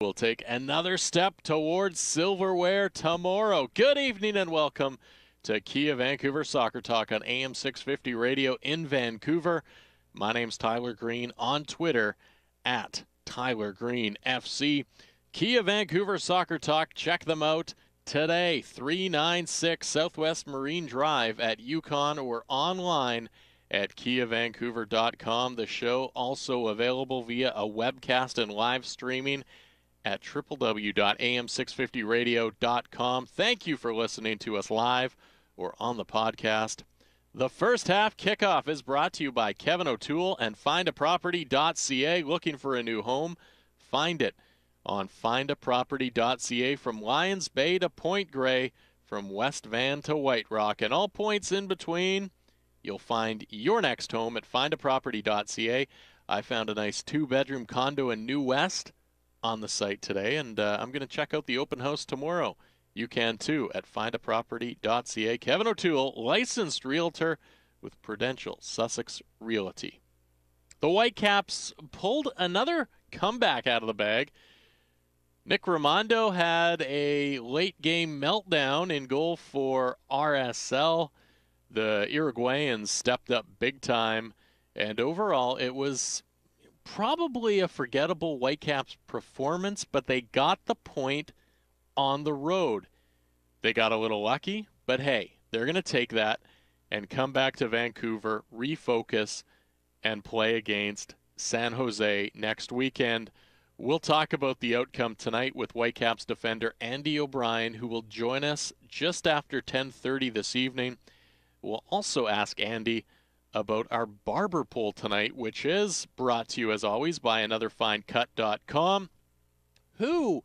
will take another step towards silverware tomorrow. Good evening and welcome to Kia Vancouver Soccer Talk on AM 650 Radio in Vancouver. My name's Tyler Green, on Twitter at Tyler Green FC. Kia Vancouver Soccer Talk, check them out today, 396 Southwest Marine Drive at Yukon, or online at KiaVancouver.com. The show also available via a webcast and live streaming at www.am650radio.com. Thank you for listening to us live or on the podcast. The first half kickoff is brought to you by Kevin O'Toole and findaproperty.ca. Looking for a new home? Find it on findaproperty.ca. From Lions Bay to Point Grey, from West Van to White Rock, and all points in between, you'll find your next home at findaproperty.ca. I found a nice 2-bedroom condo in New West on the site today, and I'm going to check out the open house tomorrow. You can too at findaproperty.ca. Kevin O'Toole, licensed realtor with Prudential Sussex Realty. The Whitecaps pulled another comeback out of the bag. Nick Raimondo had a late game meltdown in goal for RSL. The Uruguayans stepped up big time, and overall it was probably a forgettable Whitecaps performance, but they got the point on the road. They got a little lucky, but hey, they're going to take that and come back to Vancouver, refocus, and play against San Jose next weekend. We'll talk about the outcome tonight with Whitecaps defender Andy O'Brien, who will join us just after 10:30 this evening. We'll also ask Andy about our barber poll tonight, which is brought to you, as always, by anotherfinecut.com. Who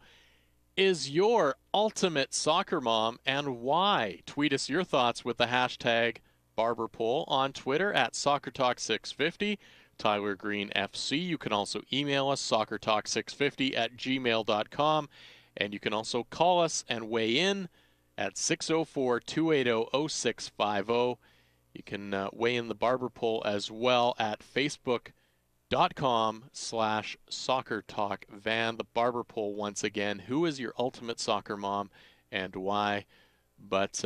is your ultimate soccer mom and why? Tweet us your thoughts with the hashtag barber poll on Twitter at SoccerTalk650. Tyler Green FC. You can also email us, soccertalk650 at gmail.com. And you can also call us and weigh in at 604-280-0650. You can weigh in the barber poll as well at facebook.com/soccertalkvan. The barber poll once again. Who is your ultimate soccer mom and why? But,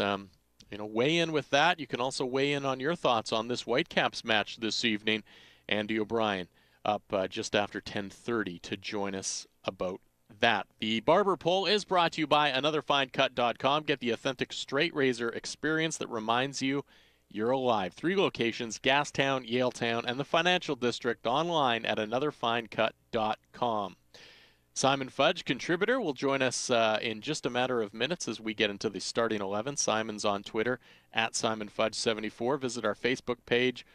weigh in with that. You can also weigh in on your thoughts on this Whitecaps match this evening. Andy O'Brien up just after 10:30 to join us about that. The barber poll is brought to you by anotherfinecut.com. Get the authentic straight razor experience that reminds you you're alive. 3 locations: Gastown, Yaletown, and the Financial District. Online at anotherfinecut.com. Simon Fudge, contributor, will join us in just a matter of minutes as we get into the starting 11. Simon's on Twitter at SimonFudge74. Visit our Facebook page,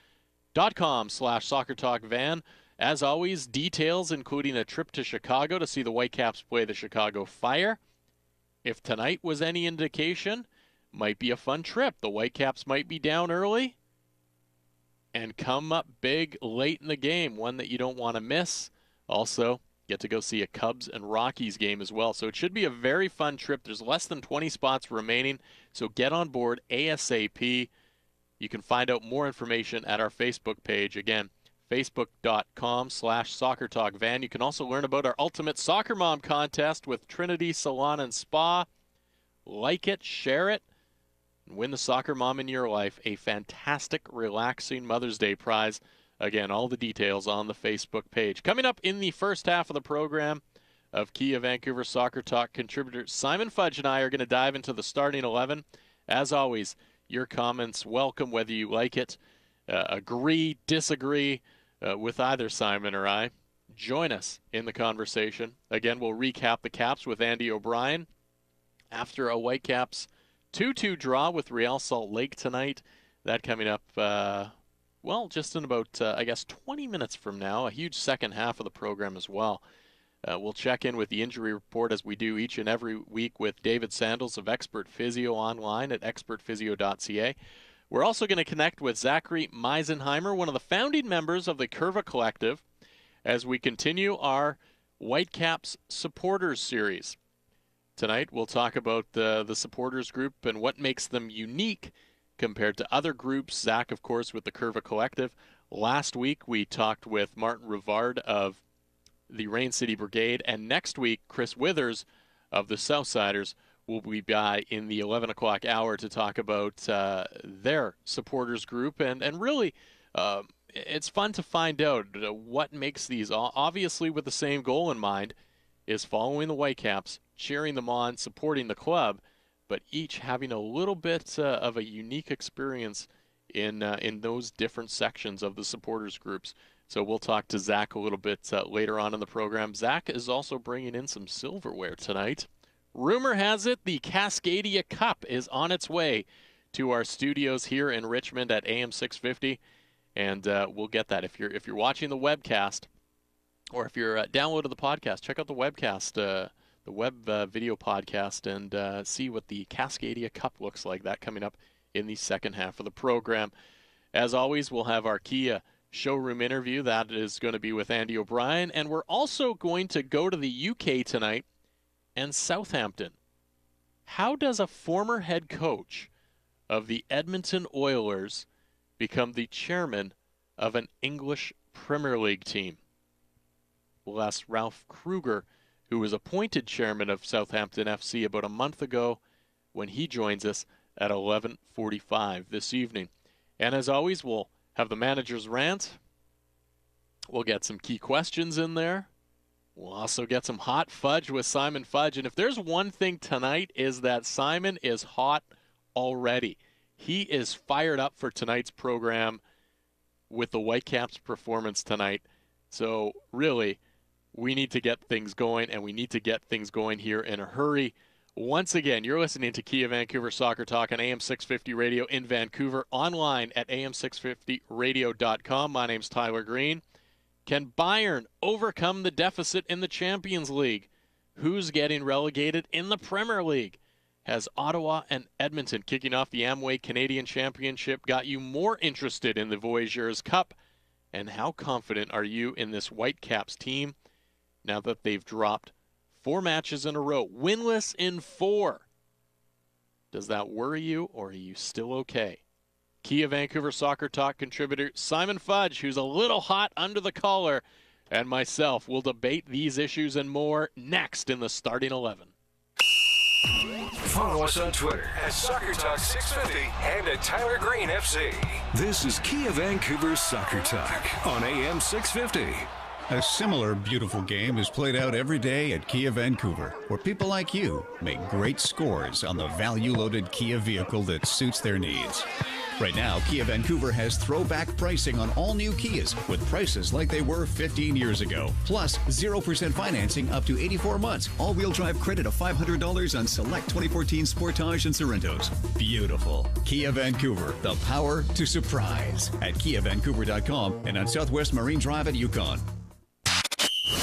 .com/SoccerTalkVan. As always, details including a trip to Chicago to see the Whitecaps play the Chicago Fire. If tonight was any indication, might be a fun trip. The Whitecaps might be down early and come up big late in the game, one that you don't want to miss. Also, get to go see a Cubs and Rockies game as well. So it should be a very fun trip. There's less than 20 spots remaining, so get on board ASAP. You can find out more information at our Facebook page. Again, facebook.com/SoccerTalkVan. You can also learn about our Ultimate Soccer Mom contest with Trinity Salon and Spa. Like it, share it, and win the soccer mom in your life a fantastic, relaxing Mother's Day prize. Again, all the details on the Facebook page. Coming up in the first half of the program of Kia Vancouver Soccer Talk, contributors Simon Fudge and I are going to dive into the starting 11. As always, your comments welcome, whether you like it, agree, disagree with either Simon or I. Join us in the conversation. Again, we'll recap the Caps with Andy O'Brien after a Whitecaps 2-2 draw with Real Salt Lake tonight. That coming up, just in about, 20 minutes from now. A huge second half of the program as well. We'll check in with the injury report as we do each and every week with David Sandals of Expert Physio online at expertphysio.ca. We're also going to connect with Zachary Meisenheimer, one of the founding members of the Curva Collective, as we continue our Whitecaps Supporters Series. Tonight we'll talk about the supporters group and what makes them unique compared to other groups. Zach, of course, with the Curva Collective. Last week we talked with Martin Rivard of the Rain City Brigade. And next week, Chris Withers of the Southsiders will be by in the 11 o'clock hour to talk about their supporters group. And really, it's fun to find out what makes these, obviously with the same goal in mind, is following the Whitecaps, cheering them on, supporting the club, but each having a little bit of a unique experience in those different sections of the supporters groups. So we'll talk to Zach a little bit later on in the program. Zach is also bringing in some silverware tonight. Rumor has it the Cascadia Cup is on its way to our studios here in Richmond at AM 650, and we'll get that. If you're watching the webcast, or if you're downloading the podcast, check out the webcast, the web video podcast, and see what the Cascadia Cup looks like. That coming up in the second half of the program. As always, we'll have our Kia showroom interview. That is going to be with Andy O'Brien, and we're also going to go to the UK tonight and Southampton. How does a former head coach of the Edmonton Oilers become the chairman of an English Premier League team? We'll ask Ralph Kruger, who was appointed chairman of Southampton FC about a month ago, when he joins us at 11:45 this evening. And as always, we'll have the manager's rant. We'll get some key questions in there. We'll also get some hot fudge with Simon Fudge. And if there's one thing tonight, is that Simon is hot already. He is fired up for tonight's program with the Whitecaps' performance tonight. So really, we need to get things going, and we need to get things going here in a hurry. Once again, you're listening to Kia Vancouver Soccer Talk on AM 650 Radio in Vancouver, online at am650radio.com. My name's Tyler Green. Can Bayern overcome the deficit in the Champions League? Who's getting relegated in the Premier League? Has Ottawa and Edmonton kicking off the Amway Canadian Championship got you more interested in the Voyageurs Cup? And how confident are you in this Whitecaps team now that they've dropped 4 matches in a row, winless in 4? Does that worry you, or are you still okay? Kia Vancouver Soccer Talk contributor Simon Fudge, who's a little hot under the collar, and myself will debate these issues and more next in the Starting 11. Follow us on Twitter at Soccer Talk 650 and at Tyler Green FC. This is Kia Vancouver Soccer Talk on AM 650. A similar beautiful game is played out every day at Kia Vancouver, where people like you make great scores on the value-loaded Kia vehicle that suits their needs. Right now, Kia Vancouver has throwback pricing on all new Kias with prices like they were 15 years ago. Plus, 0% financing up to 84 months. All-wheel drive credit of $500 on select 2014 Sportage and Sorrentos. Beautiful. Kia Vancouver, the power to surprise. At KiaVancouver.com and on Southwest Marine Drive at Yukon.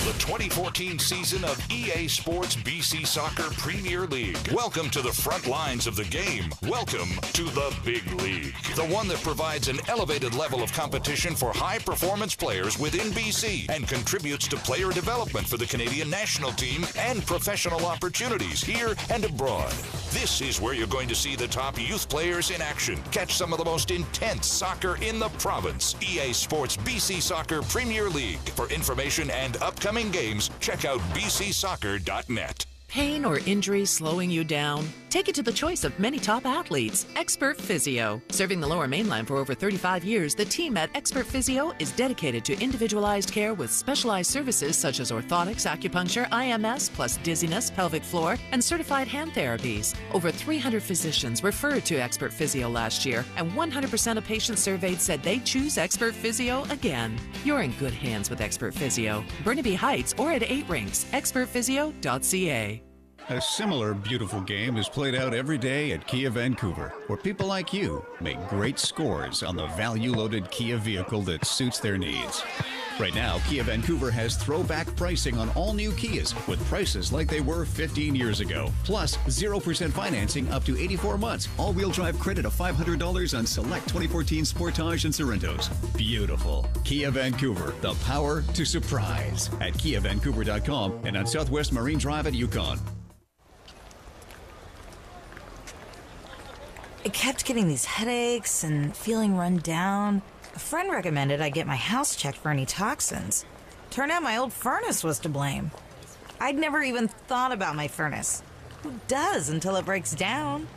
The 2014 season of EA Sports BC Soccer Premier League. Welcome to the front lines of the game. Welcome to the big league. The one that provides an elevated level of competition for high-performance players within BC and contributes to player development for the Canadian national team and professional opportunities here and abroad. This is where you're going to see the top youth players in action. Catch some of the most intense soccer in the province. EA Sports BC Soccer Premier League. For information and upcoming games, check out bcsoccer.net. Pain or injury slowing you down? Take it to the choice of many top athletes, Expert Physio. Serving the Lower Mainland for over 35 years, the team at Expert Physio is dedicated to individualized care with specialized services such as orthotics, acupuncture, IMS, plus dizziness, pelvic floor, and certified hand therapies. Over 300 physicians referred to Expert Physio last year, and 100% of patients surveyed said they choose Expert Physio again. You're in good hands with Expert Physio. Burnaby Heights or at 8 Rinks, expertphysio.ca. A similar beautiful game is played out every day at Kia Vancouver, where people like you make great scores on the value-loaded Kia vehicle that suits their needs. Right now, Kia Vancouver has throwback pricing on all new Kias with prices like they were 15 years ago. Plus, 0% financing up to 84 months. All-wheel drive credit of $500 on select 2014 Sportage and Sorrentos. Beautiful. Kia Vancouver, the power to surprise. At KiaVancouver.com and on Southwest Marine Drive at Yukon. I kept getting these headaches and feeling run down. A friend recommended I get my house checked for any toxins. Turned out my old furnace was to blame. I'd never even thought about my furnace. Who does until it breaks down?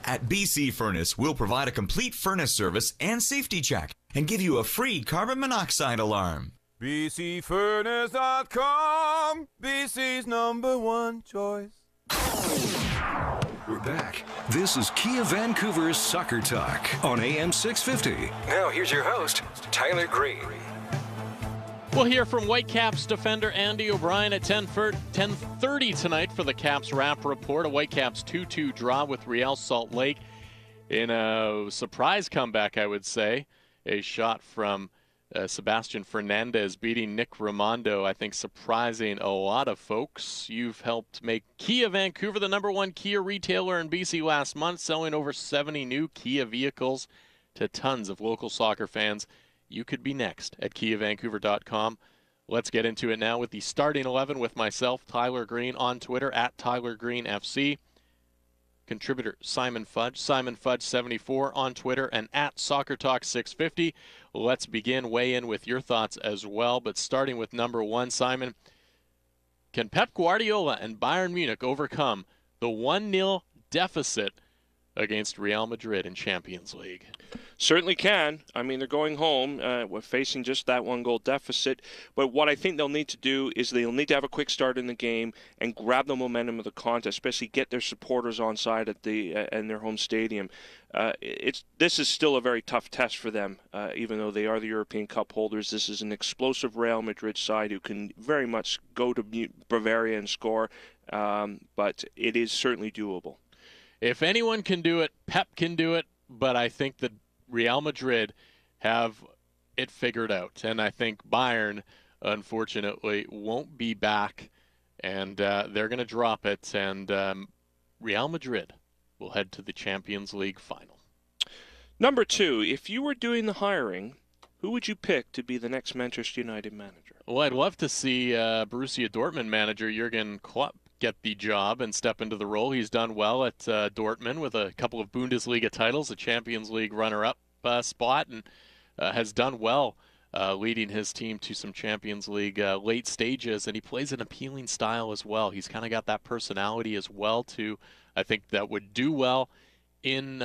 At BC Furnace, we'll provide a complete furnace service and safety check and give you a free carbon monoxide alarm. BCFurnace.com, BC's #1 choice. We're back. This is Kia Vancouver's Soccer Talk on AM 650. Now here's your host, Tyler Green. We'll hear from Whitecaps defender Andy O'Brien at 10:30 tonight for the Caps Wrap Report. A Whitecaps 2-2 draw with Real Salt Lake in a surprise comeback, I would say. A shot from Sebastian Fernandez beating Nick Raimondo, I think surprising a lot of folks. You've helped make Kia Vancouver the #1 Kia retailer in BC last month, selling over 70 new Kia vehicles to tons of local soccer fans. You could be next at KiaVancouver.com. Let's get into it now with the starting 11 with myself, Tyler Green, on Twitter at TylerGreenFC. Contributor Simon Fudge, SimonFudge74 on Twitter, and at SoccerTalk650. Let's begin. Weigh in with your thoughts as well. But starting with number 1, Simon, can Pep Guardiola and Bayern Munich overcome the 1-0 deficit against Real Madrid in Champions League? Certainly can. I mean, they're going home. We're facing just that 1-goal deficit. But what I think they'll need to do is they'll need to have a quick start in the game and grab the momentum of the contest, especially get their supporters on side at in their home stadium. This is still a very tough test for them, even though they are the European Cup holders. This is an explosive Real Madrid side who can very much go to Bavaria and score, but it is certainly doable. If anyone can do it, Pep can do it, but I think that Real Madrid have it figured out. And I think Bayern, unfortunately, won't be back, and they're going to drop it. And Real Madrid will head to the Champions League final. Number 2, if you were doing the hiring, who would you pick to be the next Manchester United manager? Well, I'd love to see Borussia Dortmund manager Jurgen Klopp get the job and step into the role. He's done well at Dortmund with a couple of Bundesliga titles, a Champions League runner-up spot, and has done well leading his team to some Champions League late stages, and he plays an appealing style as well. He's kind of got that personality as well, too. I think that would do well in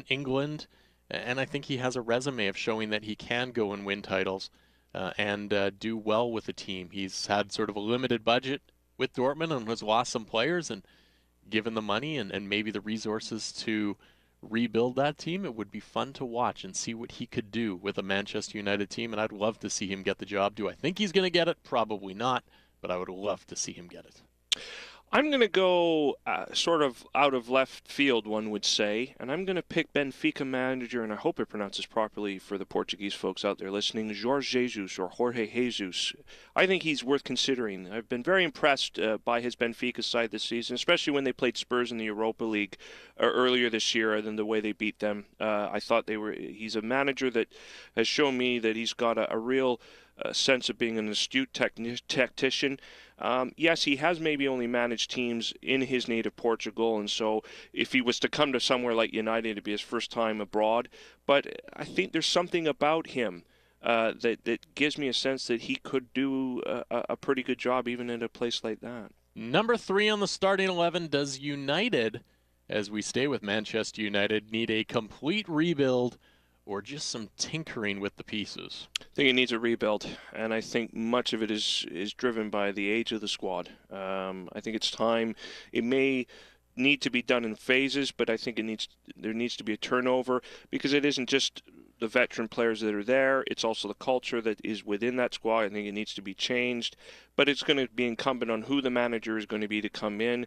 England, and I think he has a resume of showing that he can go and win titles and do well with the team. He's had sort of a limited budget with Dortmund and has lost some players, and given the money and maybe the resources to rebuild that team, it would be fun to watch and see what he could do with a Manchester United team, and I'd love to see him get the job. Do I think he's going to get it? Probably not, but I would love to see him get it. I'm going to go sort of out of left field, one would say, and I'm going to pick Benfica manager, and I hope it pronounces properly for the Portuguese folks out there listening, Jorge Jesus, or Jorge Jesus. I think he's worth considering. I've been very impressed by his Benfica side this season, especially when they played Spurs in the Europa League earlier this year, than the way they beat them. I thought he's a manager that has shown me that he's got a real sense of being an astute tactician. Yes, he has maybe only managed teams in his native Portugal, and so if he was to come to somewhere like United, it'd be his first time abroad. But I think there's something about him that gives me a sense that he could do a pretty good job even in a place like that. Number 3 on the starting 11, does United, as we stay with Manchester United, need a complete rebuild or just some tinkering with the pieces? I think it needs a rebuild, and I think much of it is driven by the age of the squad. I think it's time. It may need to be done in phases, but I think there needs to be a turnover, because it isn't just the veteran players that are there, it's also the culture that is within that squad. I think it needs to be changed, but it's going to be incumbent on who the manager is going to be to come in.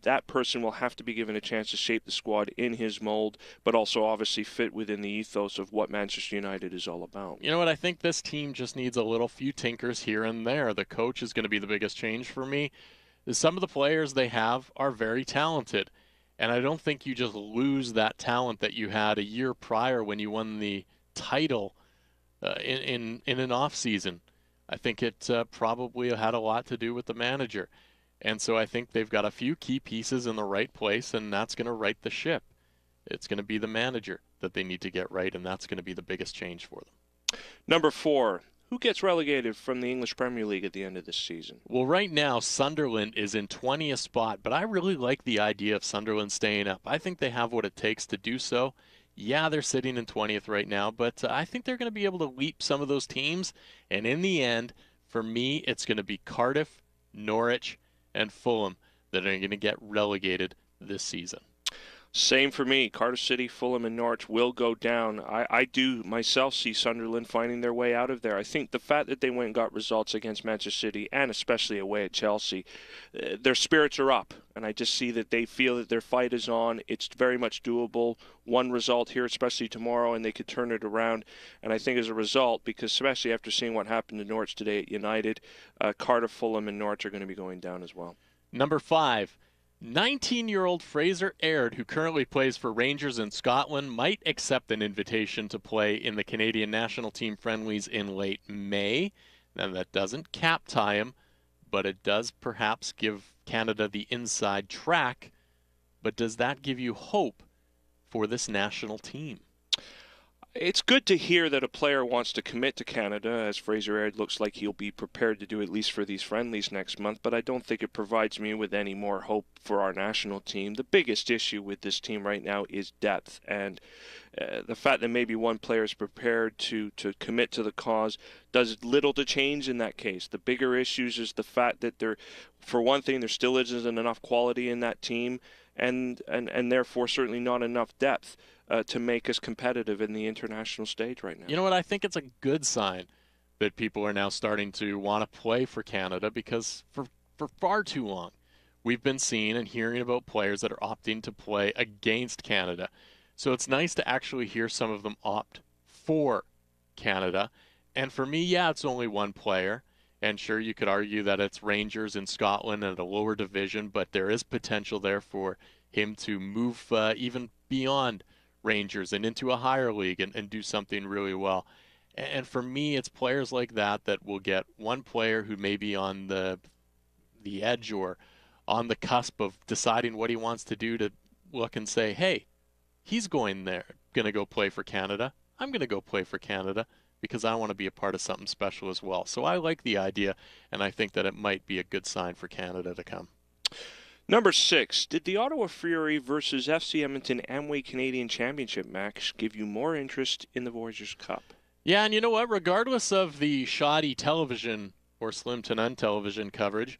That person will have to be given a chance to shape the squad in his mold, but also obviously fit within the ethos of what Manchester United is all about. You know what? I think this team just needs a few tinkers here and there. The coach is going to be the biggest change for me. Some of the players they have are very talented, and I don't think you just lose that talent that you had a year prior when you won the title in an off season. I think it probably had a lot to do with the manager. And so I think they've got a few key pieces in the right place, and that's going to right the ship. It's going to be the manager that they need to get right, and that's going to be the biggest change for them. Number 4, Who gets relegated from the English Premier League at the end of this season? Well, right now, Sunderland is in 20th spot, but I really like the idea of Sunderland staying up. I think they have what it takes to do so. Yeah, they're sitting in 20th right now, but I think they're going to be able to leap some of those teams. And in the end, for me, it's going to be Cardiff, Norwich, and Fulham that are going to get relegated this season. Same for me. Cardiff City, Fulham, and Norwich will go down. I do myself see Sunderland finding their way out of there. I think the fact that they went and got results against Manchester City, and especially away at Chelsea, their spirits are up. And I just see that they feel that their fight is on. It's very much doable. One result here, especially tomorrow, and they could turn it around. And I think as a result, because especially after seeing what happened to Norwich today at United, Cardiff, Fulham, and Norwich are going to be going down as well. Number 5. 19-year-old Fraser Aird, who currently plays for Rangers in Scotland, might accept an invitation to play in the Canadian national team friendlies in late May. Now, that doesn't cap tie him, but it does perhaps give Canada the inside track. But does that give you hope for this national team? It's good to hear that a player wants to commit to Canada, as Fraser Aird looks like he'll be prepared to do at least for these friendlies next month, but I don't think it provides me with any more hope for our national team. The biggest issue with this team right now is depth, and the fact that maybe one player is prepared to commit to the cause does little to change in that case. The bigger issues is the fact that for one thing, there still isn't enough quality in that team, and therefore certainly not enough depth to make us competitive in the international stage right now. You know what? I think it's a good sign that people are now starting to want to play for Canada, because for far too long we've been seeing and hearing about players that are opting to play against Canada. So it's nice to actually hear some of them opt for Canada. And for me, yeah, it's only one player. And sure, you could argue that it's Rangers in Scotland at a lower division, but there is potential there for him to move even beyond Rangers and into a higher league and do something really well. And for me, it's players like that will get one player who may be on the edge or on the cusp of deciding what he wants to do to look and say, hey, he's going to go play for Canada. I'm going to go play for Canada because I want to be a part of something special as well. So I like the idea, and I think that it might be a good sign for Canada to come. Number 6, did the Ottawa Fury versus FC Edmonton Amway Canadian Championship match give you more interest in the Voyageurs Cup? Yeah, and you know what? Regardless of the shoddy television or slim to none television coverage,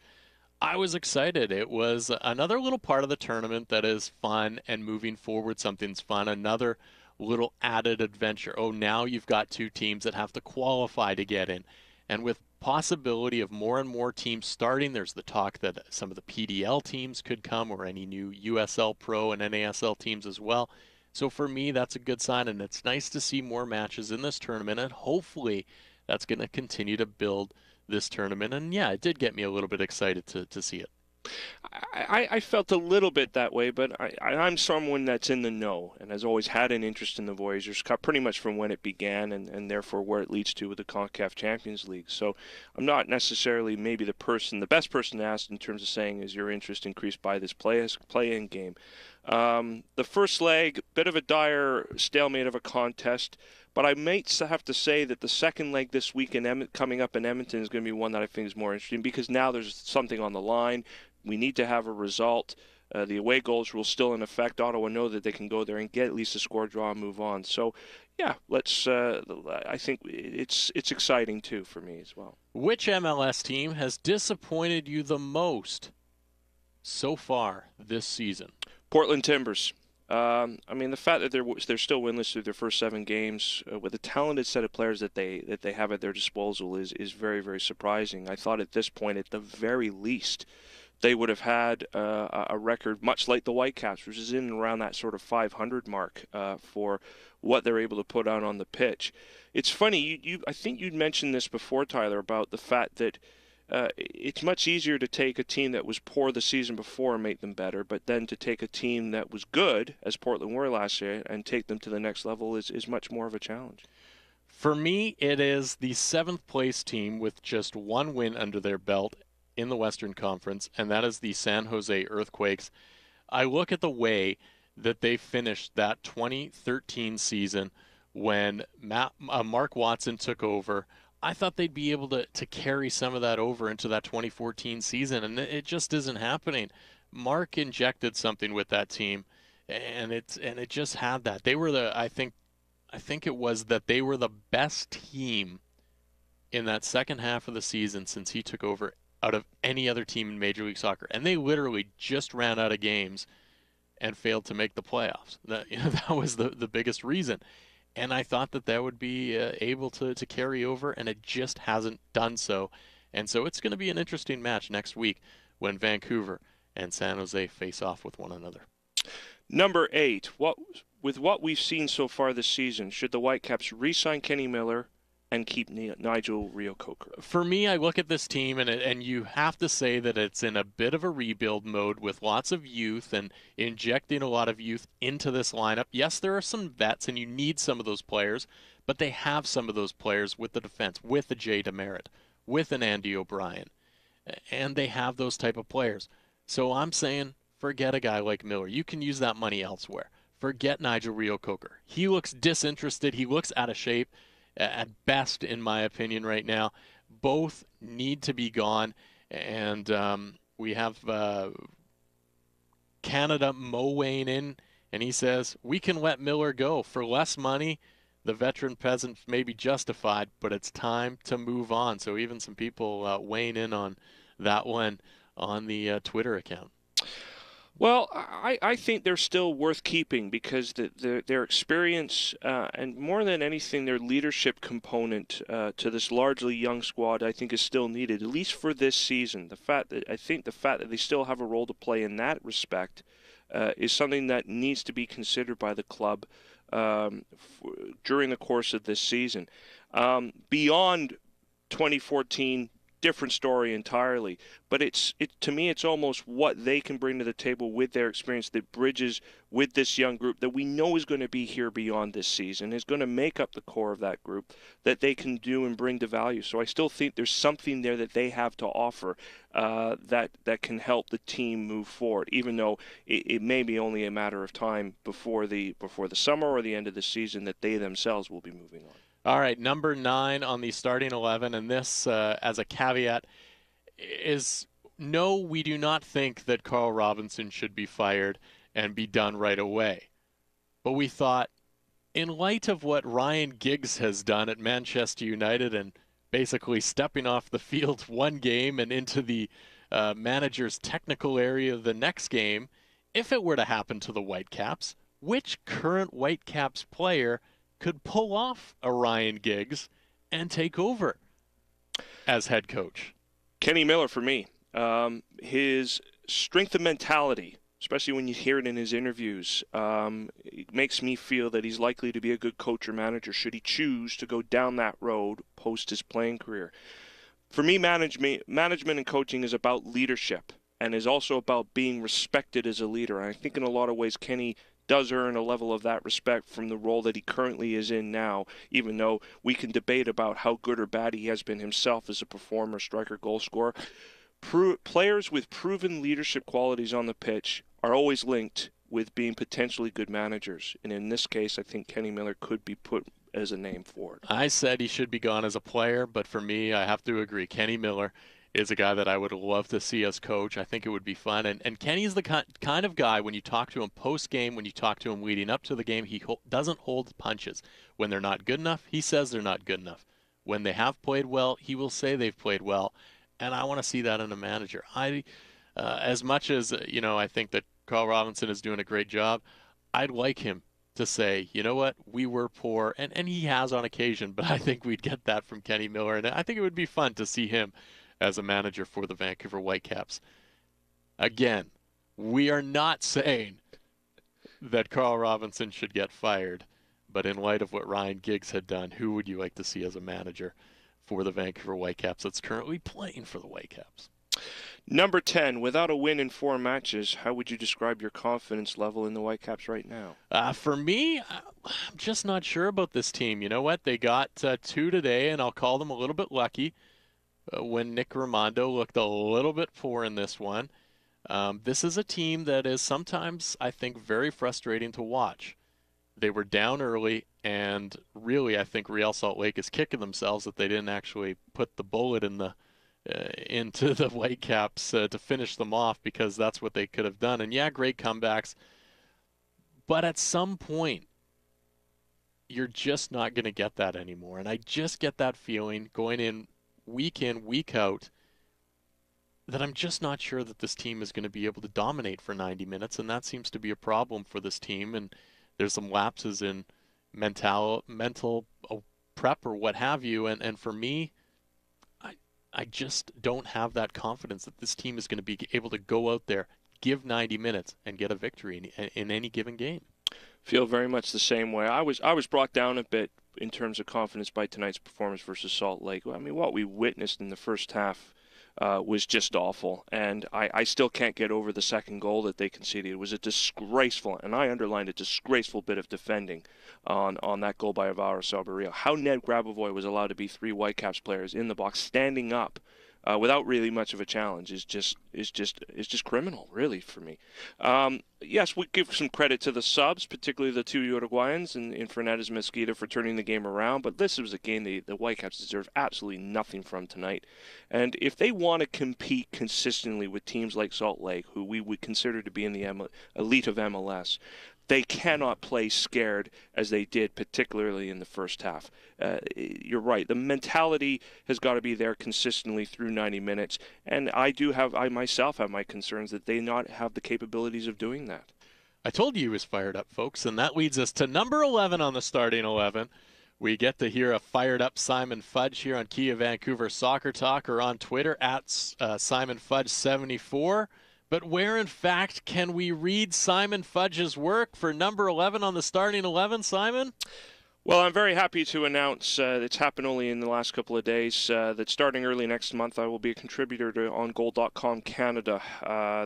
I was excited. It was another little part of the tournament that is fun and moving forward. Something's fun. Another little added adventure. Oh, now you've got 2 teams that have to qualify to get in. And with possibility of more and more teams starting, there's the talk that some of the PDL teams could come, or any new USL Pro and NASL teams as well. So for me, that's a good sign, and it's nice to see more matches in this tournament, and hopefully that's going to continue to build this tournament. And yeah, it did get me a little bit excited to see it. I felt a little bit that way, but I'm someone that's in the know and has always had an interest in the Voyageurs Cup pretty much from when it began, and therefore where it leads to with the CONCACAF Champions League. So I'm not necessarily maybe the best person to ask in terms of saying, is your interest increased by this play-in game? The first leg, bit of a dire stalemate of a contest, but I might have to say that the second leg this week coming up in Edmonton is going to be one that I think is more interesting, because now there's something on the line. We need to have a result. The away goals rule still in effect. Ottawa know that they can go there and get at least a score draw and move on. So, yeah, I think it's exciting too for me as well. Which MLS team has disappointed you the most so far this season? Portland Timbers. I mean, the fact that they're still winless through their first 7 games with a talented set of players that they have at their disposal is very, very surprising. I thought at this point, at the very least, they would have had a record much like the Whitecaps, which is in and around that sort of 500 mark for what they're able to put out on the pitch. It's funny, I think you'd mentioned this before, Tyler, about the fact that it's much easier to take a team that was poor the season before and make them better, but then to take a team that was good, as Portland were last year, and take them to the next level is much more of a challenge. For me, it is the 7th place team with just 1 win under their belt in the Western Conference, and that is the San Jose Earthquakes. I look at the way that they finished that 2013 season when Mark Watson took over. I thought they'd be able to carry some of that over into that 2014 season, and it just isn't happening. Mark injected something with that team, and it just had that. They were I think it was that they were the best team in that second half of the season since he took over out of any other team in Major League Soccer, and they literally just ran out of games and failed to make the playoffs. That was the biggest reason. And I thought that would be able to carry over, and it just hasn't done so. And so it's going to be an interesting match next week when Vancouver and San Jose face off with one another. Number 8, with what we've seen so far this season, should the Whitecaps re-sign Kenny Miller and keep Nigel Reo-Coker? For me, I look at this team, and you have to say that it's in a bit of a rebuild mode with lots of youth and injecting a lot of youth into this lineup. Yes, there are some vets, and you need some of those players, but they have some of those players with the defense, with a Jay DeMerit, with an Andy O'Brien, and they have those type of players. So I'm saying forget a guy like Miller. You can use that money elsewhere. Forget Nigel Reo-Coker. He looks disinterested. He looks out of shape at best, in my opinion, right now. Both need to be gone. And we have Canada Mo weighing in, and he says, we can let Miller go for less money. The veteran peasant may be justified, but it's time to move on. So even some people weighing in on that one on the Twitter account. Well, I think they're still worth keeping because their experience and more than anything, their leadership component to this largely young squad, I think, is still needed, at least for this season. The fact that they still have a role to play in that respect is something that needs to be considered by the club during the course of this season. Beyond 2014. Different story entirely, but to me it's almost what they can bring to the table with their experience that bridges with this young group that we know is going to be here beyond this season, is going to make up the core of that group, that they can do and bring to value. So I still think there's something there that they have to offer that can help the team move forward, even though it may be only a matter of time before the summer or the end of the season that they themselves will be moving on. All right, number 9 on the starting 11, and this, as a caveat, is no, we do not think that Carl Robinson should be fired and be done right away. But we thought, in light of what Ryan Giggs has done at Manchester United and basically stepping off the field one game and into the manager's technical area the next game, if it were to happen to the Whitecaps, which current Whitecaps player could pull off a Ryan Giggs and take over as head coach? Kenny Miller for me. His strength of mentality, especially when you hear it in his interviews, it makes me feel that he's likely to be a good coach or manager should he choose to go down that road post his playing career. For me, management and coaching is about leadership and is also about being respected as a leader. And I think in a lot of ways Kenny does earn a level of that respect from the role that he currently is in now, even though we can debate about how good or bad he has been himself as a performer, striker, goal scorer. Players with proven leadership qualities on the pitch are always linked with being potentially good managers. And in this case, I think Kenny Miller could be put as a name forward. I said he should be gone as a player, but for me, I have to agree. Kenny Miller is a guy that I would love to see us coach. I think it would be fun. And Kenny's the kind of guy, when you talk to him post-game, when you talk to him leading up to the game, he doesn't hold punches. When they're not good enough, he says they're not good enough. When they have played well, he will say they've played well. And I want to see that in a manager. As much as, I think that Carl Robinson is doing a great job, I'd like him to say, you know what, we were poor. And he has on occasion, but I think we'd get that from Kenny Miller. And I think it would be fun to see him as a manager for the Vancouver Whitecaps. Again, we are not saying that Carl Robinson should get fired, but in light of what Ryan Giggs had done, who would you like to see as a manager for the Vancouver Whitecaps that's currently playing for the Whitecaps? Number 10, without a win in 4 matches, how would you describe your confidence level in the Whitecaps right now? For me, I'm just not sure about this team. You know what? They got 2 today, and I'll call them a little bit lucky. When Nick Raimondo looked a little bit poor in this one. This is a team that is sometimes, I think, very frustrating to watch. They were down early, And really, I think Real Salt Lake is kicking themselves that they didn't actually put the bullet in the into the Whitecaps to finish them off, because that's what they could have done. And yeah, great comebacks. But at some point, you're just not going to get that anymore. And I just get that feeling going in, week out, that I'm just not sure that this team is going to be able to dominate for 90 minutes. And that seems to be a problem for this team. And there's some lapses in mental prep or what have you. And for me, I just don't have that confidence that this team is going to be able to go out there, give 90 minutes, and get a victory in any given game. Feel very much the same way. I was brought down a bit in terms of confidence by tonight's performance versus Salt Lake. I mean, what we witnessed in the first half was just awful, and I still can't get over the second goal that they conceded. It was a disgraceful, and I underlined a disgraceful bit of defending on that goal by Alvaro Saborio. How Ned Grabavoy was allowed to be 3 Whitecaps players in the box standing up without really much of a challenge is just criminal, really, for me. Yes, we give some credit to the subs, particularly the 2 Uruguayans in Fernandez and Mosquito for turning the game around, but this was a game the Whitecaps deserve absolutely nothing from tonight. And if they want to compete consistently with teams like Salt Lake, who we would consider to be in the elite of MLS, they cannot play scared as they did, particularly in the first half. You're right. The mentality has got to be there consistently through 90 minutes. And I myself have my concerns that they not have the capabilities of doing that. I told you he was fired up, folks, and that leads us to number 11 on the starting 11. We get to hear a fired-up Simon Fudge here on Kia Vancouver Soccer Talk, or on Twitter at SimonFudge74. But where, in fact, can we read Simon Fudge's work for number 11 on the starting 11, Simon? Well, I'm very happy to announce it's happened only in the last couple of days that starting early next month I will be a contributor to OnGoal.com Canada.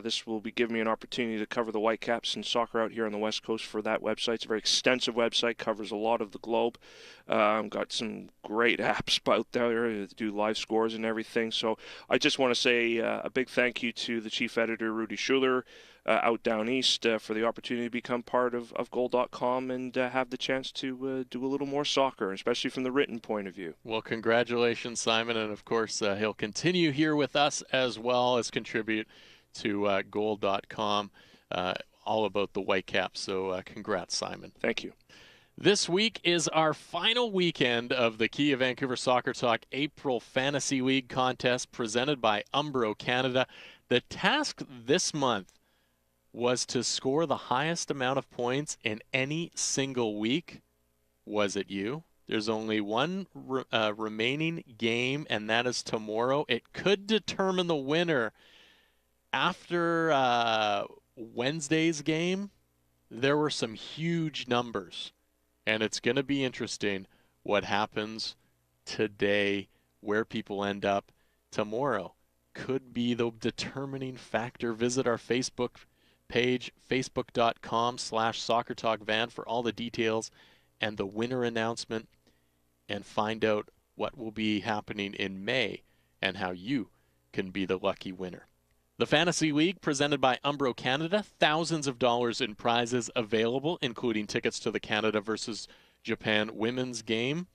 This will be giving me an opportunity to cover the Whitecaps and soccer out here on the West Coast for that website. It's a very extensive website, covers a lot of the globe. Got some great apps out there to do live scores and everything. So I just want to say a big thank you to the chief editor, Rudy Schuler, out down east for the opportunity to become part of Goal.com and have the chance to do a little more soccer, especially from the written point of view. Well, congratulations, Simon. And, of course, he'll continue here with us as well as contribute to Goal.com, all about the Whitecaps. So congrats, Simon. Thank you. This week is our final weekend of the Kia Vancouver Soccer Talk April Fantasy League contest presented by Umbro Canada. The task this month was to score the highest amount of points in any single week. Was it you? There's only one remaining game, and that is tomorrow. It could determine the winner. After Wednesday's game, there were some huge numbers, and it's going to be interesting what happens today, where people end up tomorrow. Could be the determining factor. Visit our Facebook page, facebook.com/SoccerTalkVan for all the details and the winner announcement, and find out what will be happening in May and how you can be the lucky winner. The Fantasy League presented by Umbro Canada, thousands of dollars in prizes available, including tickets to the Canada versus Japan women's game,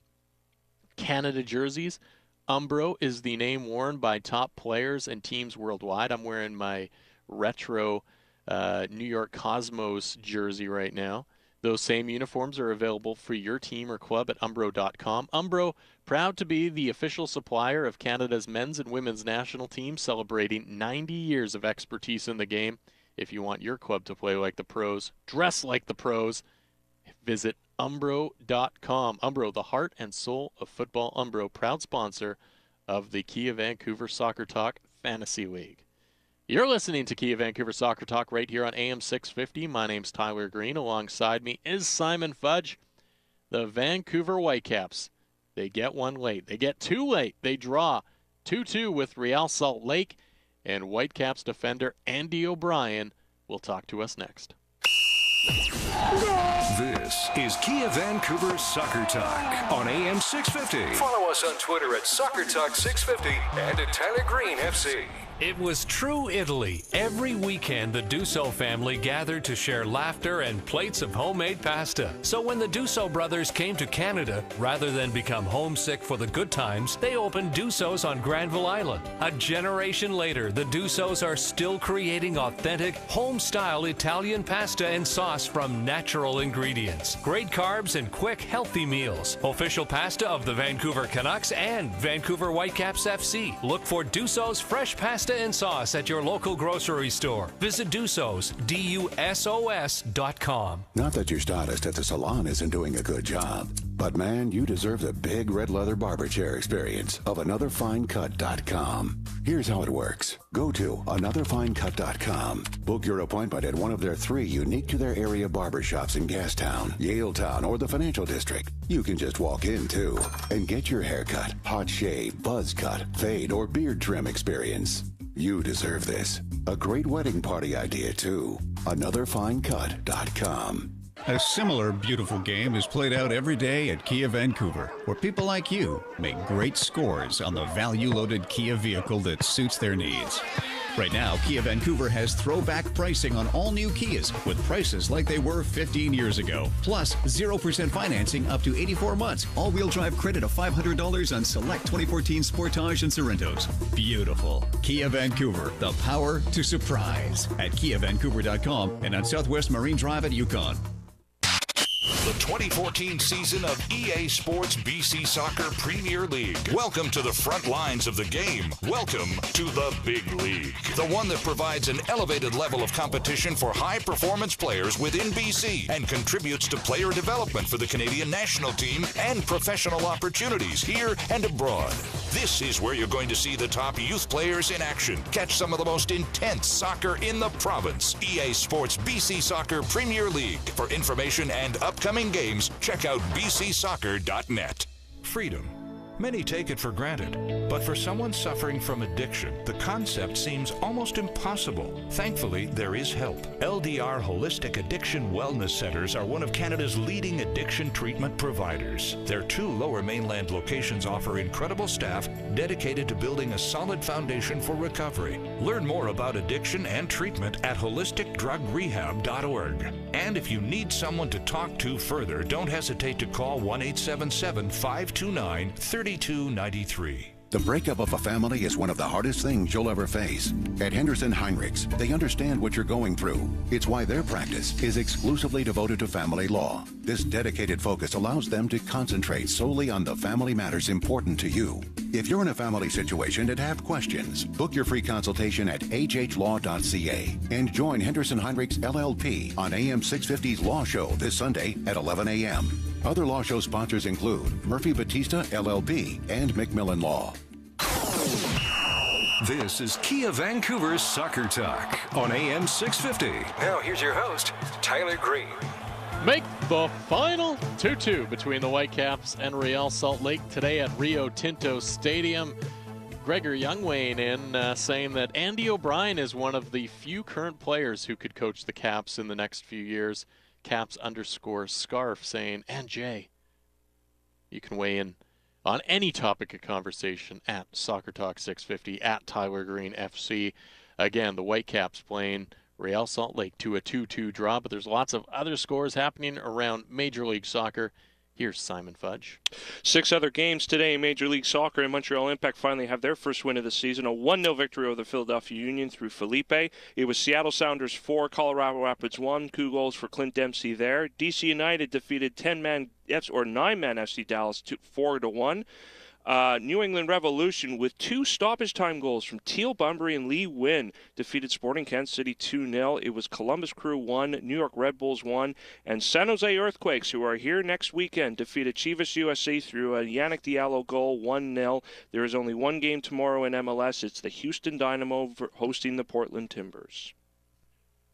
Canada jerseys. Umbro is the name worn by top players and teams worldwide. I'm wearing my retro New York Cosmos jersey right now. Those same uniforms are available for your team or club at umbro.com. Umbro, proud to be the official supplier of Canada's men's and women's national teams, celebrating 90 years of expertise in the game. If you want your club to play like the pros, dress like the pros, visit umbro.com. Umbro, the heart and soul of football. Umbro, proud sponsor of the Kia Vancouver Soccer Talk Fantasy League. You're listening to Kia Vancouver Soccer Talk right here on AM 650. My name's Tyler Green. Alongside me is Simon Fudge. The Vancouver Whitecaps, they get one late. They get two late. They draw 2-2 with Real Salt Lake. And Whitecaps defender Andy O'Brien will talk to us next. This is Kia Vancouver Soccer Talk on AM 650. Follow us on Twitter at Soccer Talk 650 and at Tyler Green FC. It was true Italy. Every weekend, the Dussault family gathered to share laughter and plates of homemade pasta. So when the Dussault brothers came to Canada, rather than become homesick for the good times, they opened Dussault's on Granville Island. A generation later, the Dussauts are still creating authentic, home-style Italian pasta and sauce from natural ingredients. Great carbs and quick, healthy meals. Official pasta of the Vancouver Canucks and Vancouver Whitecaps FC. Look for Dussault's fresh pasta and sauce at your local grocery store. Visit Dussault's, DUSOS.com. Not that your stylist at the salon isn't doing a good job, but man, you deserve the big red leather barber chair experience of AnotherFineCut.com. Here's how it works. Go to AnotherFineCut.com. Book your appointment at one of their 3 unique to their area barbershops in Gastown, Yaletown, or the Financial District. You can just walk in, too, and get your haircut, hot shave, buzz cut, fade, or beard trim experience. You deserve this. A great wedding party idea, too. AnotherFineCut.com. A similar beautiful game is played out every day at Kia Vancouver, where people like you make great scores on the value-loaded Kia vehicle that suits their needs. Right now, Kia Vancouver has throwback pricing on all new Kias with prices like they were 15 years ago. Plus, 0% financing up to 84 months. All-wheel drive credit of $500 on select 2014 Sportage and Sorrentos. Beautiful. Kia Vancouver, the power to surprise. At KiaVancouver.com and on Southwest Marine Drive at Yukon. The 2014 season of EA Sports BC Soccer Premier League. Welcome to the front lines of the game. Welcome to the Big League. The one that provides an elevated level of competition for high-performance players within BC and contributes to player development for the Canadian national team and professional opportunities here and abroad. This is where you're going to see the top youth players in action. Catch some of the most intense soccer in the province. EA Sports BC Soccer Premier League. For information and upcoming games, check out bcsoccer.net. Freedom. Many take it for granted, but for someone suffering from addiction, the concept seems almost impossible. Thankfully, there is help. LDR Holistic Addiction Wellness Centers are one of Canada's leading addiction treatment providers. Their 2 Lower Mainland locations offer incredible staff dedicated to building a solid foundation for recovery. Learn more about addiction and treatment at holisticdrugrehab.org. And if you need someone to talk to further, don't hesitate to call 1-877-529-3293. The breakup of a family is one of the hardest things you'll ever face. At Henderson Heinrichs, they understand what you're going through. It's why their practice is exclusively devoted to family law. This dedicated focus allows them to concentrate solely on the family matters important to you. If you're in a family situation and have questions, book your free consultation at hhlaw.ca and join Henderson Heinrichs LLP on AM 650's Law Show this Sunday at 11 a.m. Other Law Show sponsors include Murphy Batista LLP and McMillan Law. This is Kia Vancouver's Soccer Talk on AM 650. Now here's your host, Tyler Green. Make the final 2-2 between the Whitecaps and Real Salt Lake today at Rio Tinto Stadium. Gregor Young weighing in, saying that Andy O'Brien is one of the few current players who could coach the Caps in the next few years. Caps_scarf saying, and Jay, you can weigh in on any topic of conversation at Soccer Talk 650, at Tyler Green FC. Again, the Whitecaps playing Real Salt Lake to a 2-2 draw, but there's lots of other scores happening around Major League Soccer. Here's Simon Fudge. 6 other games today in Major League Soccer, and Montreal Impact finally have their first win of the season, a 1-0 victory over the Philadelphia Union through Felipe. It was Seattle Sounders 4, Colorado Rapids 1, 2 goals for Clint Dempsey there. DC United defeated 9-man FC Dallas 4-1. New England Revolution with 2 stoppage time goals from Teal Bunbury and Lee Wynn defeated Sporting Kansas City 2-0. It was Columbus Crew 1, New York Red Bulls 1, and San Jose Earthquakes, who are here next weekend, defeated Chivas USA through a Yannick Diallo goal 1-0. There is only one game tomorrow in MLS. It's the Houston Dynamo hosting the Portland Timbers.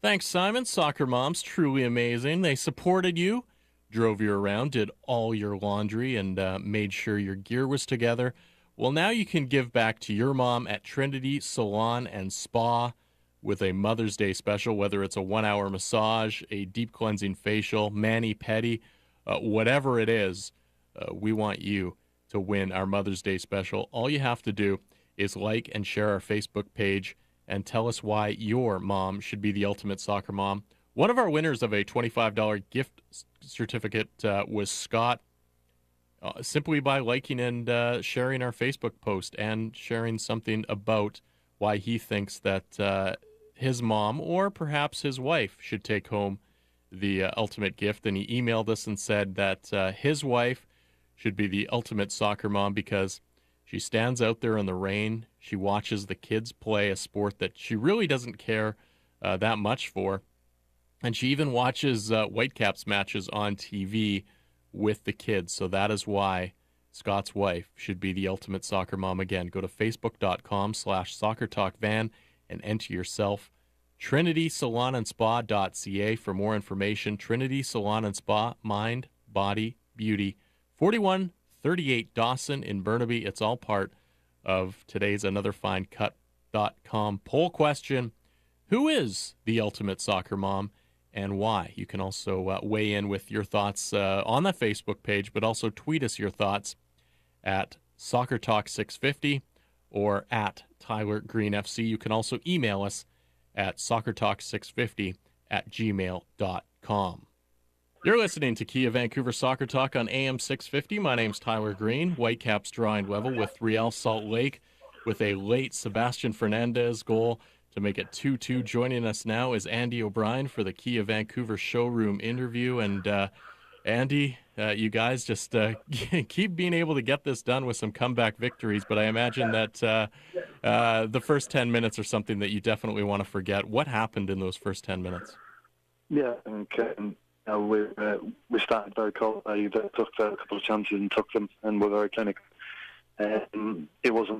Thanks, Simon. Soccer moms, truly amazing. They supported you, drove you around, did all your laundry, and made sure your gear was together. Well, now you can give back to your mom at Trinity Salon and Spa with a Mother's Day special, whether it's a 1-hour massage, a deep cleansing facial, mani-pedi, whatever it is, we want you to win our Mother's Day special. All you have to do is like and share our Facebook page and tell us why your mom should be the ultimate soccer mom. One of our winners of a $25 gift certificate was Scott, simply by liking and sharing our Facebook post and sharing something about why he thinks that his mom or perhaps his wife should take home the ultimate gift. And he emailed us and said that his wife should be the ultimate soccer mom because she stands out there in the rain. She watches the kids play a sport that she really doesn't care that much for. And she even watches Whitecaps matches on TV with the kids. So that is why Scott's wife should be the ultimate soccer mom. Again, go to facebook.com/soccertalkvan and enter yourself. Trinity Salon and Spa.ca for more information. Trinity Salon and Spa, mind, body, beauty. 4138 Dawson in Burnaby. It's all part of today's AnotherFineCut.com poll question. Who is the ultimate soccer mom and why? You can also weigh in with your thoughts on the Facebook page, but also tweet us your thoughts at SoccerTalk650 or at Tyler Green FC. You can also email us at SoccerTalk650@gmail.com. You're listening to Kia Vancouver Soccer Talk on AM 650. My name's Tyler Green. Whitecaps drawing level with Real Salt Lake with a late Sebastian Fernandez goal to make it 2-2. Joining us now is Andy O'Brien for the Kia Vancouver showroom interview. And Andy, you guys just keep being able to get this done with some comeback victories, but I imagine that the first 10 minutes are something that you definitely want to forget. What happened in those first 10 minutes? Yeah, I think we started very cold. They took a couple of chances and took them, and were very clinical. It was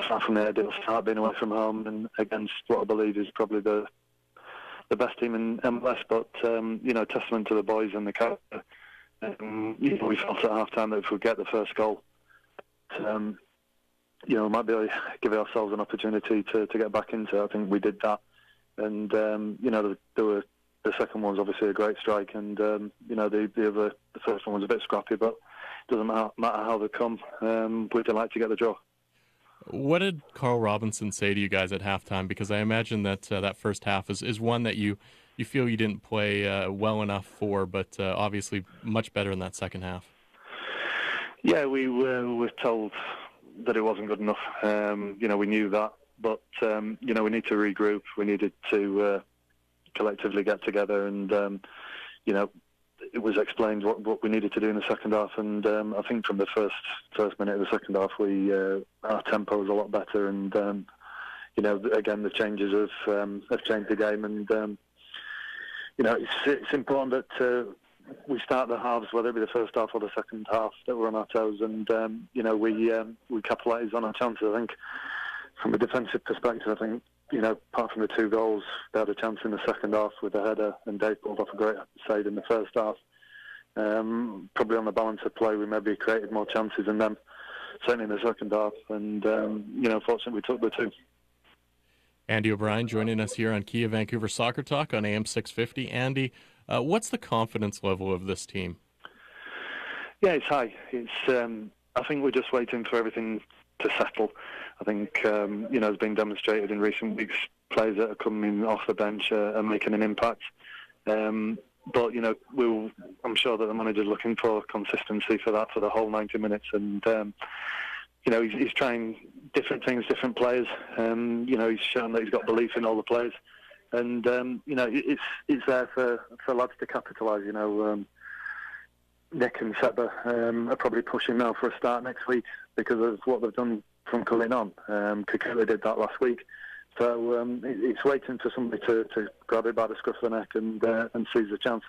far from the ideal start, being away from home and against what I believe is probably the best team in MLS. But testament to the boys and the character. We felt at half time that if we get the first goal, we might be able to give ourselves an opportunity to get back into it. I think we did that, and the second one was obviously a great strike, and the first one was a bit scrappy, but it doesn't matter how they come. We'd like to get the draw. What did Carl Robinson say to you guys at halftime? Because I imagine that that first half is one that you feel you didn't play well enough for, but obviously much better in that second half. Yeah, we were told that it wasn't good enough. We knew that, but we need to regroup. We needed to collectively get together, and it was explained what we needed to do in the second half. And I think from the first minute of the second half, our tempo was a lot better, and again the changes have changed the game, and it's important that we start the halves, whether it be the first half or the second half, that we're on our toes, and we capitalise on our chances. I think from a defensive perspective, apart from the two goals, they had a chance in the second half with a header, and Dave pulled off a great save in the first half. Probably on the balance of play, we maybe created more chances than them, certainly in the second half, and fortunately we took the two. Andy O'Brien joining us here on Kia Vancouver Soccer Talk on AM 650. Andy, what's the confidence level of this team? Yeah, it's high. I think we're just waiting for everything to settle. I think, it's been demonstrated in recent weeks, players that are coming off the bench are making an impact. But, I'm sure that the manager's looking for consistency for that for the whole 90 minutes. And, he's trying different things, different players. He's shown that he's got belief in all the players. And, it's there for lads to capitalise. Nick and Seba are probably pushing now for a start next week because of what they've done from coming on. Kakula did that last week. So it's waiting for somebody to grab it by the scruff of the neck and seize the chance.